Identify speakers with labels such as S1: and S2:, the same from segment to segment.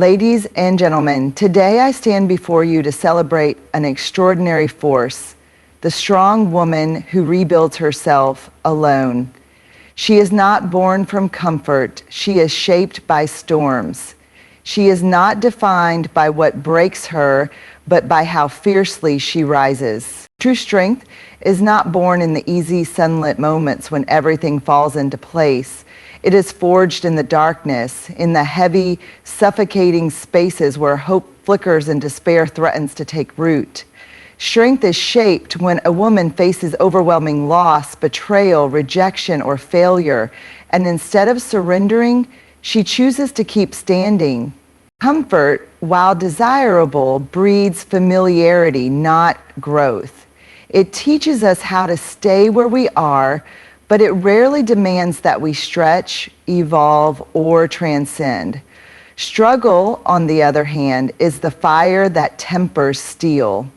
S1: Ladies and gentlemen, today I stand before you to celebrate an extraordinary force, the strong woman who rebuilds herself alone. She is not born from comfort. She is shaped by storms. She is not defined by what breaks her, but by how fiercely she rises. True strength is not born in the easy sunlit moments when everything falls into place. It is forged in the darkness, in the heavy, suffocating spaces where hope flickers and despair threatens to take root. Strength is shaped when a woman faces overwhelming loss, betrayal, rejection, or failure, and instead of surrendering, she chooses to keep standing. Comfort, while desirable, breeds familiarity, not growth. It teaches us how to stay where we are, but it rarely demands that we stretch, evolve, or transcend. Struggle, on the other hand, is the fire that tempers steel.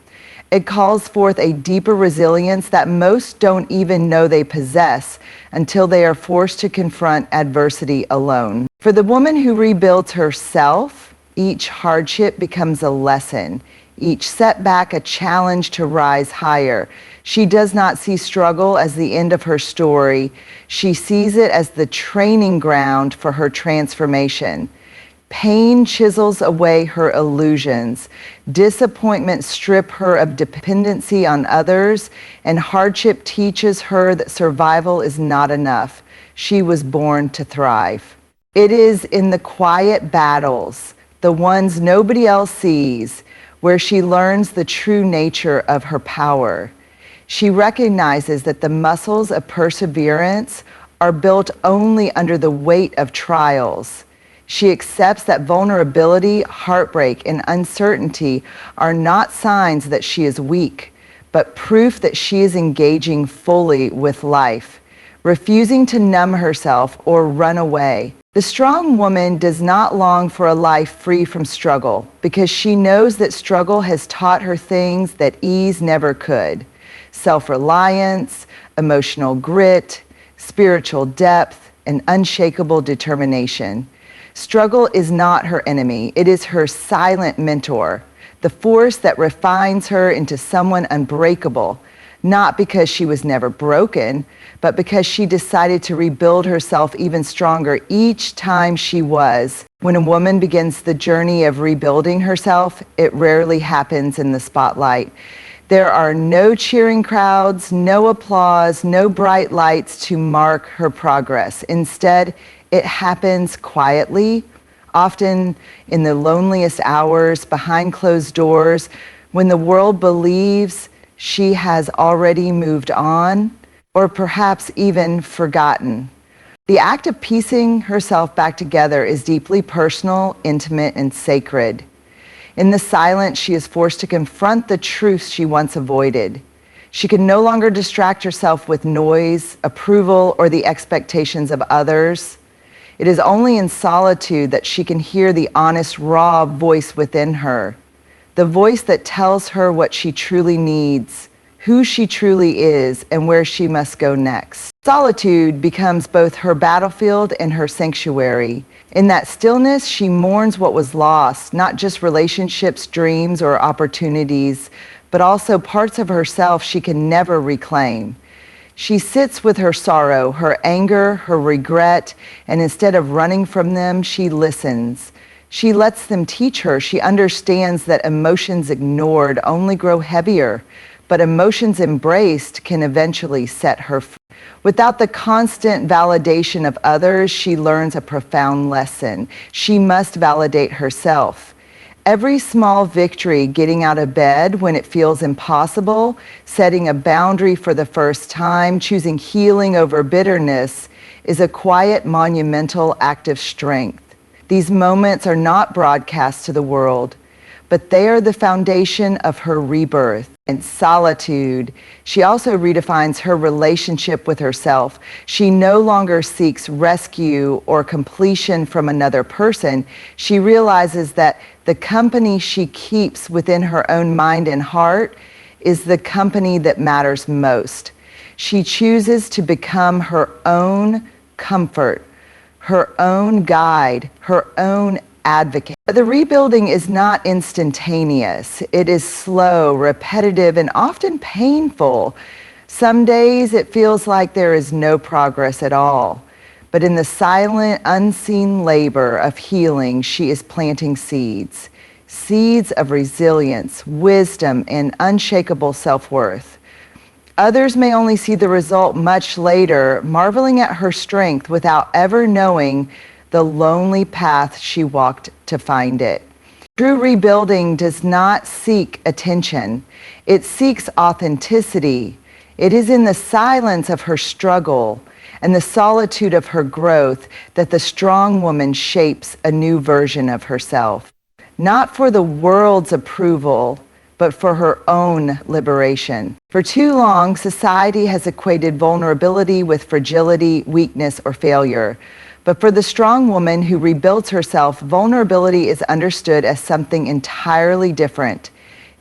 S1: It calls forth a deeper resilience that most don't even know they possess until they are forced to confront adversity alone. For the woman who rebuilds herself, each hardship becomes a lesson, each setback a challenge to rise higher. She does not see struggle as the end of her story. She sees it as the training ground for her transformation. Pain chisels away her illusions. Disappointment strips her of dependency on others, and hardship teaches her that survival is not enough. She was born to thrive. It is in the quiet battles, the ones nobody else sees, where she learns the true nature of her power. She recognizes that the muscles of perseverance are built only under the weight of trials. She accepts that vulnerability, heartbreak, and uncertainty are not signs that she is weak, but proof that she is engaging fully with life, refusing to numb herself or run away. The strong woman does not long for a life free from struggle because she knows that struggle has taught her things that ease never could. Self-reliance, emotional grit, spiritual depth, and unshakable determination. Struggle is not her enemy. It is her silent mentor, the force that refines her into someone unbreakable, not because she was never broken, but because she decided to rebuild herself even stronger each time she was. When a woman begins the journey of rebuilding herself, it rarely happens in the spotlight. There are no cheering crowds, no applause, no bright lights to mark her progress. Instead, it happens quietly, often in the loneliest hours, behind closed doors, when the world believes she has already moved on, or perhaps even forgotten. The act of piecing herself back together is deeply personal, intimate, and sacred. In the silence, she is forced to confront the truths she once avoided. She can no longer distract herself with noise, approval, or the expectations of others. It is only in solitude that she can hear the honest, raw voice within her, the voice that tells her what she truly needs, who she truly is, and where she must go next. Solitude becomes both her battlefield and her sanctuary. In that stillness, she mourns what was lost, not just relationships, dreams, or opportunities, but also parts of herself she can never reclaim. She sits with her sorrow, her anger, her regret, and instead of running from them, she listens. She lets them teach her. She understands that emotions ignored only grow heavier, but emotions embraced can eventually set her free. Without the constant validation of others, she learns a profound lesson. She must validate herself. Every small victory, getting out of bed when it feels impossible, setting a boundary for the first time, choosing healing over bitterness, is a quiet, monumental act of strength. These moments are not broadcast to the world, but they are the foundation of her rebirth. In solitude, she also redefines her relationship with herself. She no longer seeks rescue or completion from another person. She realizes that the company she keeps within her own mind and heart is the company that matters most. She chooses to become her own comfort, her own guide, her own advocate. But the rebuilding is not instantaneous. It is slow, repetitive, and often painful. Some days it feels like there is no progress at all. But in the silent, unseen labor of healing, she is planting seeds. Seeds of resilience, wisdom, and unshakable self-worth. Others may only see the result much later, marveling at her strength without ever knowing the lonely path she walked to find it. True rebuilding does not seek attention. It seeks authenticity. It is in the silence of her struggle and the solitude of her growth that the strong woman shapes a new version of herself. Not for the world's approval, but for her own liberation. For too long, society has equated vulnerability with fragility, weakness, or failure. But for the strong woman who rebuilds herself, vulnerability is understood as something entirely different.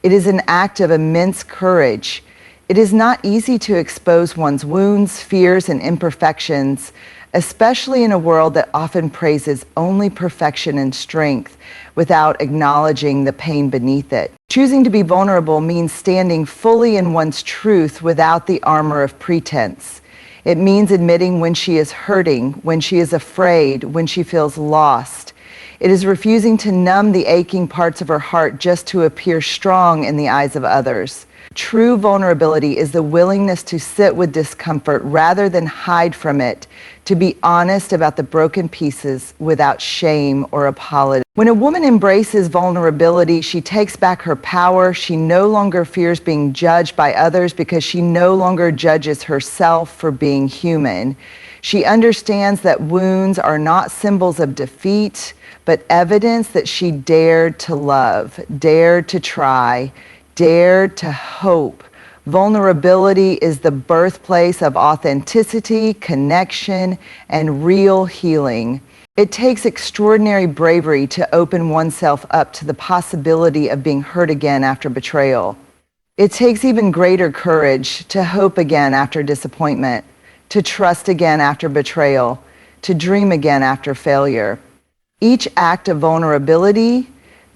S1: It is an act of immense courage. It is not easy to expose one's wounds, fears, and imperfections, especially in a world that often praises only perfection and strength without acknowledging the pain beneath it. Choosing to be vulnerable means standing fully in one's truth without the armor of pretense. It means admitting when she is hurting, when she is afraid, when she feels lost. It is refusing to numb the aching parts of her heart just to appear strong in the eyes of others. True vulnerability is the willingness to sit with discomfort rather than hide from it, to be honest about the broken pieces without shame or apology. When a woman embraces vulnerability, she takes back her power. She no longer fears being judged by others because she no longer judges herself for being human. She understands that wounds are not symbols of defeat, but evidence that she dared to love, dared to try, dared to hope. Vulnerability is the birthplace of authenticity, connection, and real healing. It takes extraordinary bravery to open oneself up to the possibility of being hurt again after betrayal. It takes even greater courage to hope again after disappointment, to trust again after betrayal, to dream again after failure. Each act of vulnerability,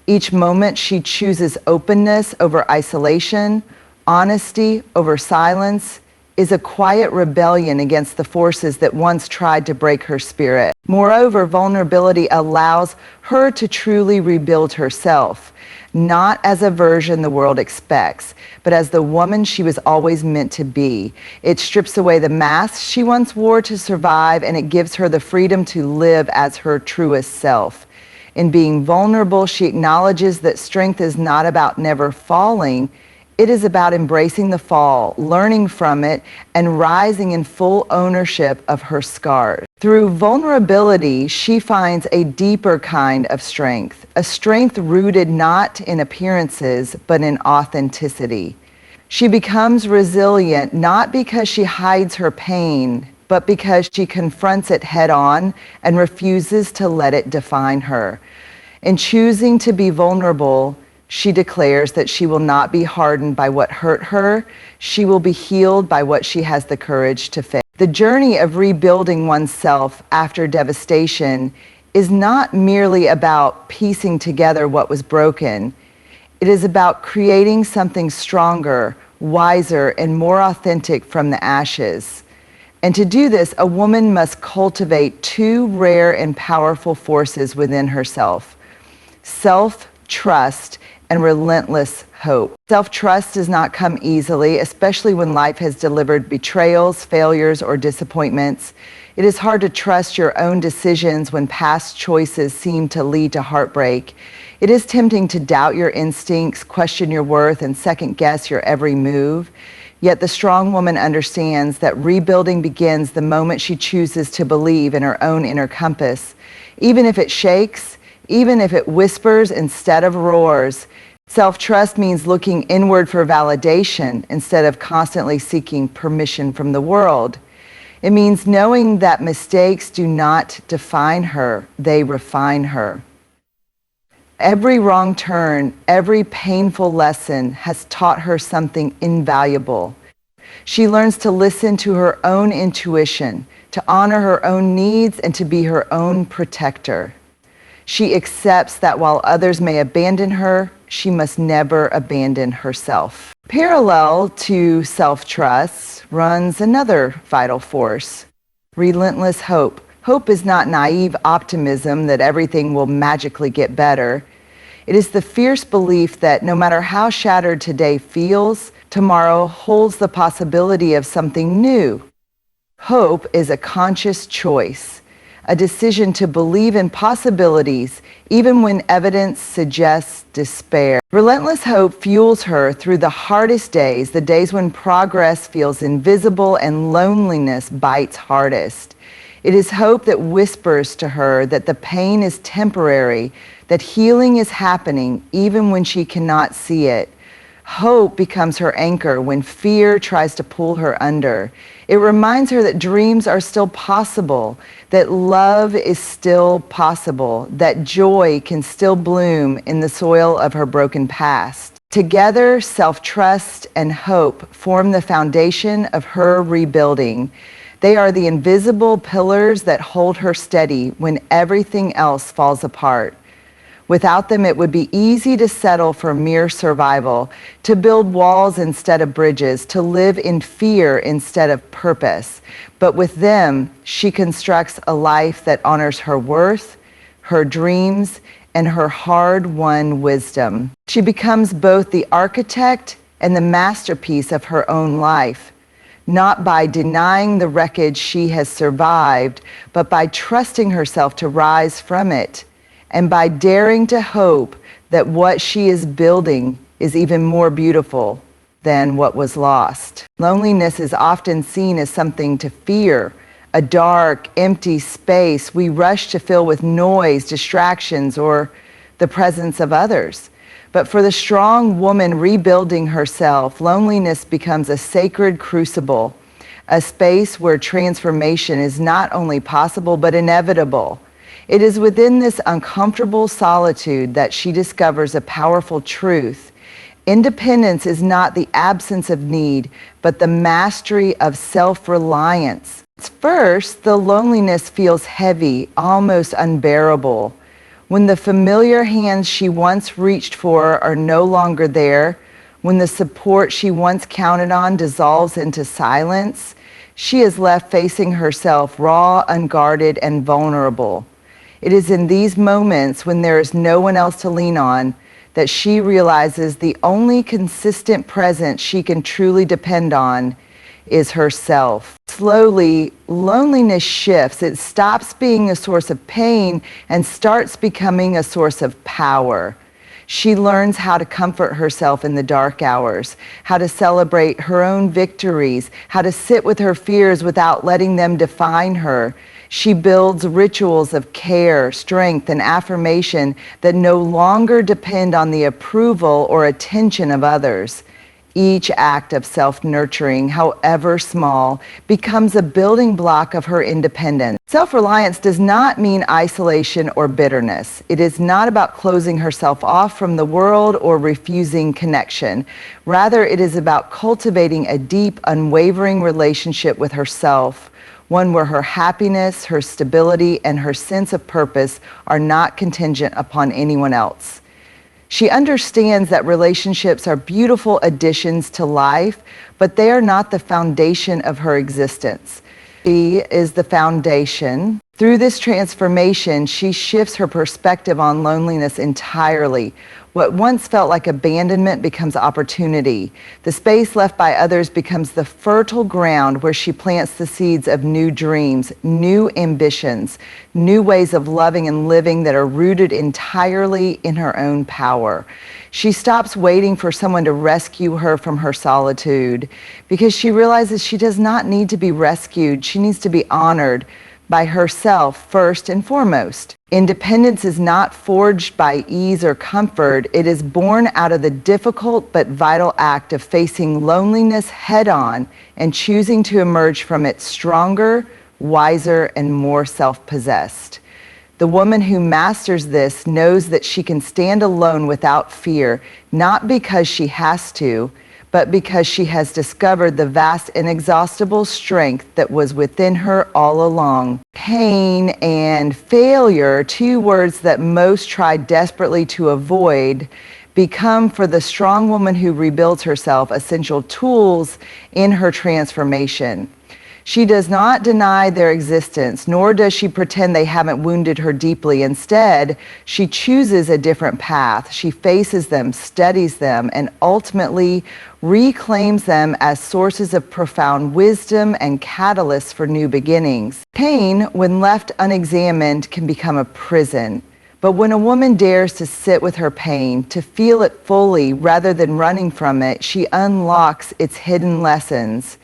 S1: each moment she chooses openness over isolation, honesty over silence, is a quiet rebellion against the forces that once tried to break her spirit. Moreover, vulnerability allows her to truly rebuild herself, not as a version the world expects, but as the woman she was always meant to be. It strips away the masks she once wore to survive, and it gives her the freedom to live as her truest self. In being vulnerable, she acknowledges that strength is not about never falling. It is about embracing the fall, learning from it, and rising in full ownership of her scars. Through vulnerability, she finds a deeper kind of strength, a strength rooted not in appearances, but in authenticity. She becomes resilient not because she hides her pain, but because she confronts it head on and refuses to let it define her. In choosing to be vulnerable, she declares that she will not be hardened by what hurt her. She will be healed by what she has the courage to face. The journey of rebuilding oneself after devastation is not merely about piecing together what was broken. It is about creating something stronger, wiser, and more authentic from the ashes. And to do this, a woman must cultivate two rare and powerful forces within herself: self-trust and relentless hope. Self-trust does not come easily, especially when life has delivered betrayals, failures, or disappointments. It is hard to trust your own decisions when past choices seem to lead to heartbreak. It is tempting to doubt your instincts, question your worth, and second-guess your every move. Yet the strong woman understands that rebuilding begins the moment she chooses to believe in her own inner compass. Even if it shakes, even if it whispers instead of roars. Self-trust means looking inward for validation instead of constantly seeking permission from the world. It means knowing that mistakes do not define her, they refine her. Every wrong turn, every painful lesson has taught her something invaluable. She learns to listen to her own intuition, to honor her own needs, and to be her own protector. She accepts that while others may abandon her, she must never abandon herself. Parallel to self-trust runs another vital force: relentless hope. Hope is not naive optimism that everything will magically get better. It is the fierce belief that no matter how shattered today feels, tomorrow holds the possibility of something new. Hope is a conscious choice, a decision to believe in possibilities even when evidence suggests despair. Relentless hope fuels her through the hardest days, the days when progress feels invisible and loneliness bites hardest. It is hope that whispers to her that the pain is temporary, that healing is happening even when she cannot see it. Hope becomes her anchor when fear tries to pull her under. It reminds her that dreams are still possible, that love is still possible, that joy can still bloom in the soil of her broken past. Together, self-trust and hope form the foundation of her rebuilding. They are the invisible pillars that hold her steady when everything else falls apart. Without them, it would be easy to settle for mere survival, to build walls instead of bridges, to live in fear instead of purpose. But with them, she constructs a life that honors her worth, her dreams, and her hard-won wisdom. She becomes both the architect and the masterpiece of her own life, not by denying the wreckage she has survived, but by trusting herself to rise from it, and by daring to hope that what she is building is even more beautiful than what was lost. Loneliness is often seen as something to fear, a dark, empty space we rush to fill with noise, distractions, or the presence of others. But for the strong woman rebuilding herself, loneliness becomes a sacred crucible, a space where transformation is not only possible but inevitable. It is within this uncomfortable solitude that she discovers a powerful truth. Independence is not the absence of need, but the mastery of self-reliance. First, the loneliness feels heavy, almost unbearable. When the familiar hands she once reached for are no longer there, when the support she once counted on dissolves into silence, she is left facing herself raw, unguarded, and vulnerable. It is in these moments when there is no one else to lean on that she realizes the only consistent presence she can truly depend on is herself. Slowly, loneliness shifts. It stops being a source of pain and starts becoming a source of power. She learns how to comfort herself in the dark hours, how to celebrate her own victories, how to sit with her fears without letting them define her. She builds rituals of care, strength, and affirmation that no longer depend on the approval or attention of others. Each act of self-nurturing, however small, becomes a building block of her independence. Self-reliance does not mean isolation or bitterness. It is not about closing herself off from the world or refusing connection. Rather, it is about cultivating a deep, unwavering relationship with herself, one where her happiness, her stability, and her sense of purpose are not contingent upon anyone else. She understands that relationships are beautiful additions to life, but they are not the foundation of her existence. She is the foundation. Through this transformation, she shifts her perspective on loneliness entirely. What once felt like abandonment becomes opportunity. The space left by others becomes the fertile ground where she plants the seeds of new dreams, new ambitions, new ways of loving and living that are rooted entirely in her own power. She stops waiting for someone to rescue her from her solitude because she realizes she does not need to be rescued. She needs to be honored by herself first and foremost. Independence is not forged by ease or comfort. It is born out of the difficult but vital act of facing loneliness head-on and choosing to emerge from it stronger, wiser, and more self-possessed. The woman who masters this knows that she can stand alone without fear, not because she has to, but because she has discovered the vast, inexhaustible strength that was within her all along. Pain and failure, two words that most try desperately to avoid, become for the strong woman who rebuilds herself essential tools in her transformation. She does not deny their existence, nor does she pretend they haven't wounded her deeply. Instead, she chooses a different path. She faces them, studies them, and ultimately reclaims them as sources of profound wisdom and catalysts for new beginnings. Pain, when left unexamined, can become a prison. But when a woman dares to sit with her pain, to feel it fully rather than running from it, she unlocks its hidden lessons.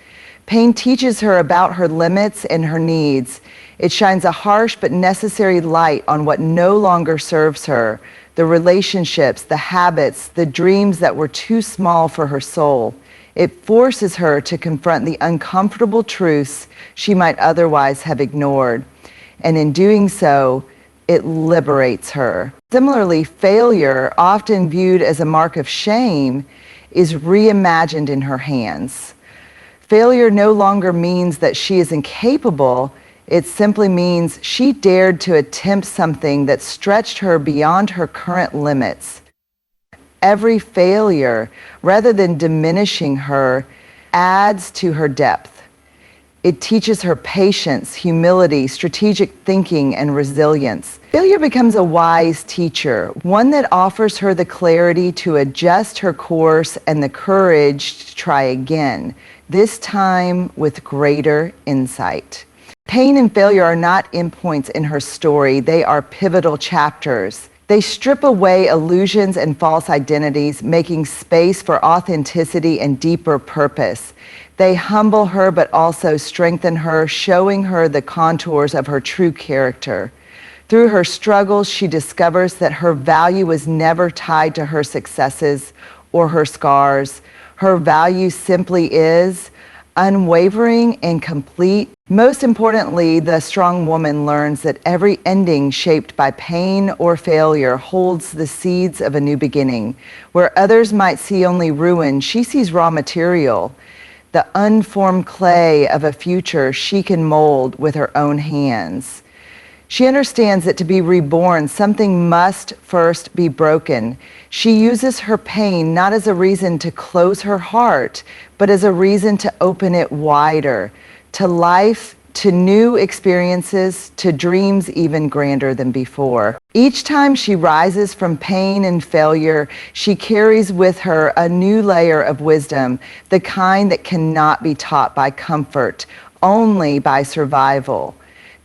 S1: Pain teaches her about her limits and her needs. It shines a harsh but necessary light on what no longer serves her, the relationships, the habits, the dreams that were too small for her soul. It forces her to confront the uncomfortable truths she might otherwise have ignored. And in doing so, it liberates her. Similarly, failure, often viewed as a mark of shame, is reimagined in her hands. Failure no longer means that she is incapable. It simply means she dared to attempt something that stretched her beyond her current limits. Every failure, rather than diminishing her, adds to her depth. It teaches her patience, humility, strategic thinking, and resilience. Failure becomes a wise teacher, one that offers her the clarity to adjust her course and the courage to try again, this time with greater insight. Pain and failure are not endpoints in her story. They are pivotal chapters. They strip away illusions and false identities, making space for authenticity and deeper purpose. They humble her but also strengthen her, showing her the contours of her true character. Through her struggles, she discovers that her value was never tied to her successes or her scars. Her value simply is unwavering and complete. Most importantly, the strong woman learns that every ending shaped by pain or failure holds the seeds of a new beginning. Where others might see only ruin, she sees raw material, the unformed clay of a future she can mold with her own hands. She understands that to be reborn, something must first be broken. She uses her pain not as a reason to close her heart, but as a reason to open it wider, to life, to new experiences, to dreams even grander than before. Each time she rises from pain and failure, she carries with her a new layer of wisdom, the kind that cannot be taught by comfort, only by survival.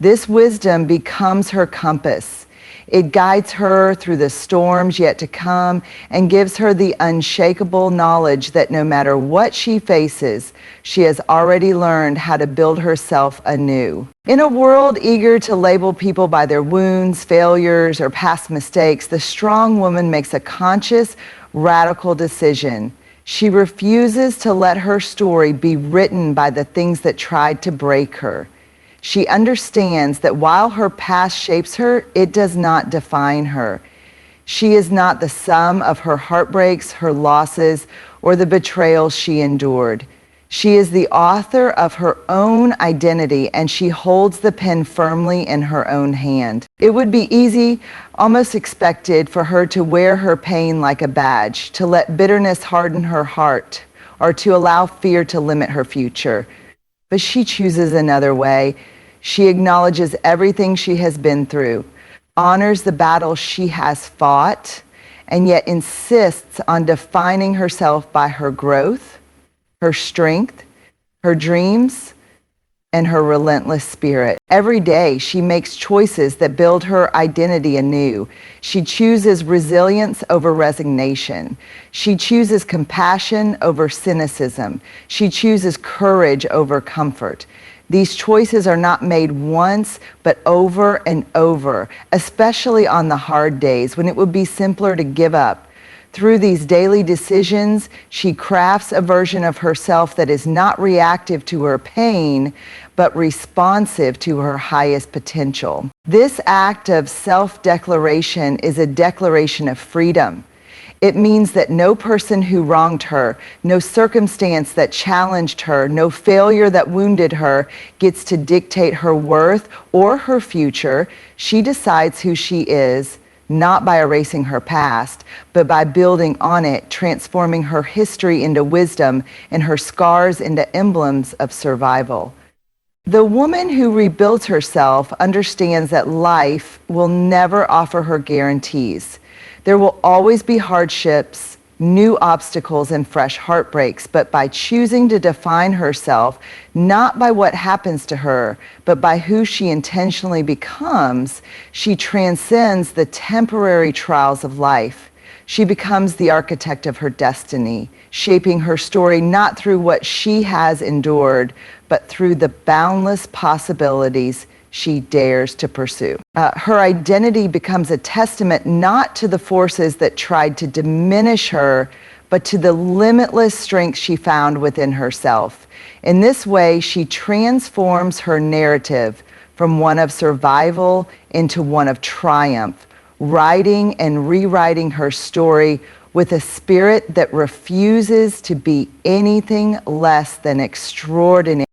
S1: This wisdom becomes her compass. It guides her through the storms yet to come and gives her the unshakable knowledge that no matter what she faces, she has already learned how to build herself anew. In a world eager to label people by their wounds, failures, or past mistakes, the strong woman makes a conscious, radical decision. She refuses to let her story be written by the things that tried to break her. She understands that while her past shapes her, it does not define her. She is not the sum of her heartbreaks, her losses, or the betrayals she endured. She is the author of her own identity, and she holds the pen firmly in her own hand. It would be easy, almost expected, for her to wear her pain like a badge, to let bitterness harden her heart, or to allow fear to limit her future. But she chooses another way. She acknowledges everything she has been through, honors the battle she has fought, and yet insists on defining herself by her growth, her strength, her dreams, and her relentless spirit. Every day, she makes choices that build her identity anew. She chooses resilience over resignation. She chooses compassion over cynicism. She chooses courage over comfort. These choices are not made once, but over and over, especially on the hard days when it would be simpler to give up. Through these daily decisions, she crafts a version of herself that is not reactive to her pain, but responsive to her highest potential. This act of self-declaration is a declaration of freedom. It means that no person who wronged her, no circumstance that challenged her, no failure that wounded her gets to dictate her worth or her future. She decides who she is, not by erasing her past, but by building on it, transforming her history into wisdom and her scars into emblems of survival. The woman who rebuilds herself understands that life will never offer her guarantees. There will always be hardships, new obstacles, and fresh heartbreaks, but by choosing to define herself not by what happens to her, but by who she intentionally becomes, she transcends the temporary trials of life. She becomes the architect of her destiny, shaping her story not through what she has endured, but through the boundless possibilities she dares to pursue. Her identity becomes a testament not to the forces that tried to diminish her, but to the limitless strength she found within herself. In this way, she transforms her narrative from one of survival into one of triumph, writing and rewriting her story with a spirit that refuses to be anything less than extraordinary.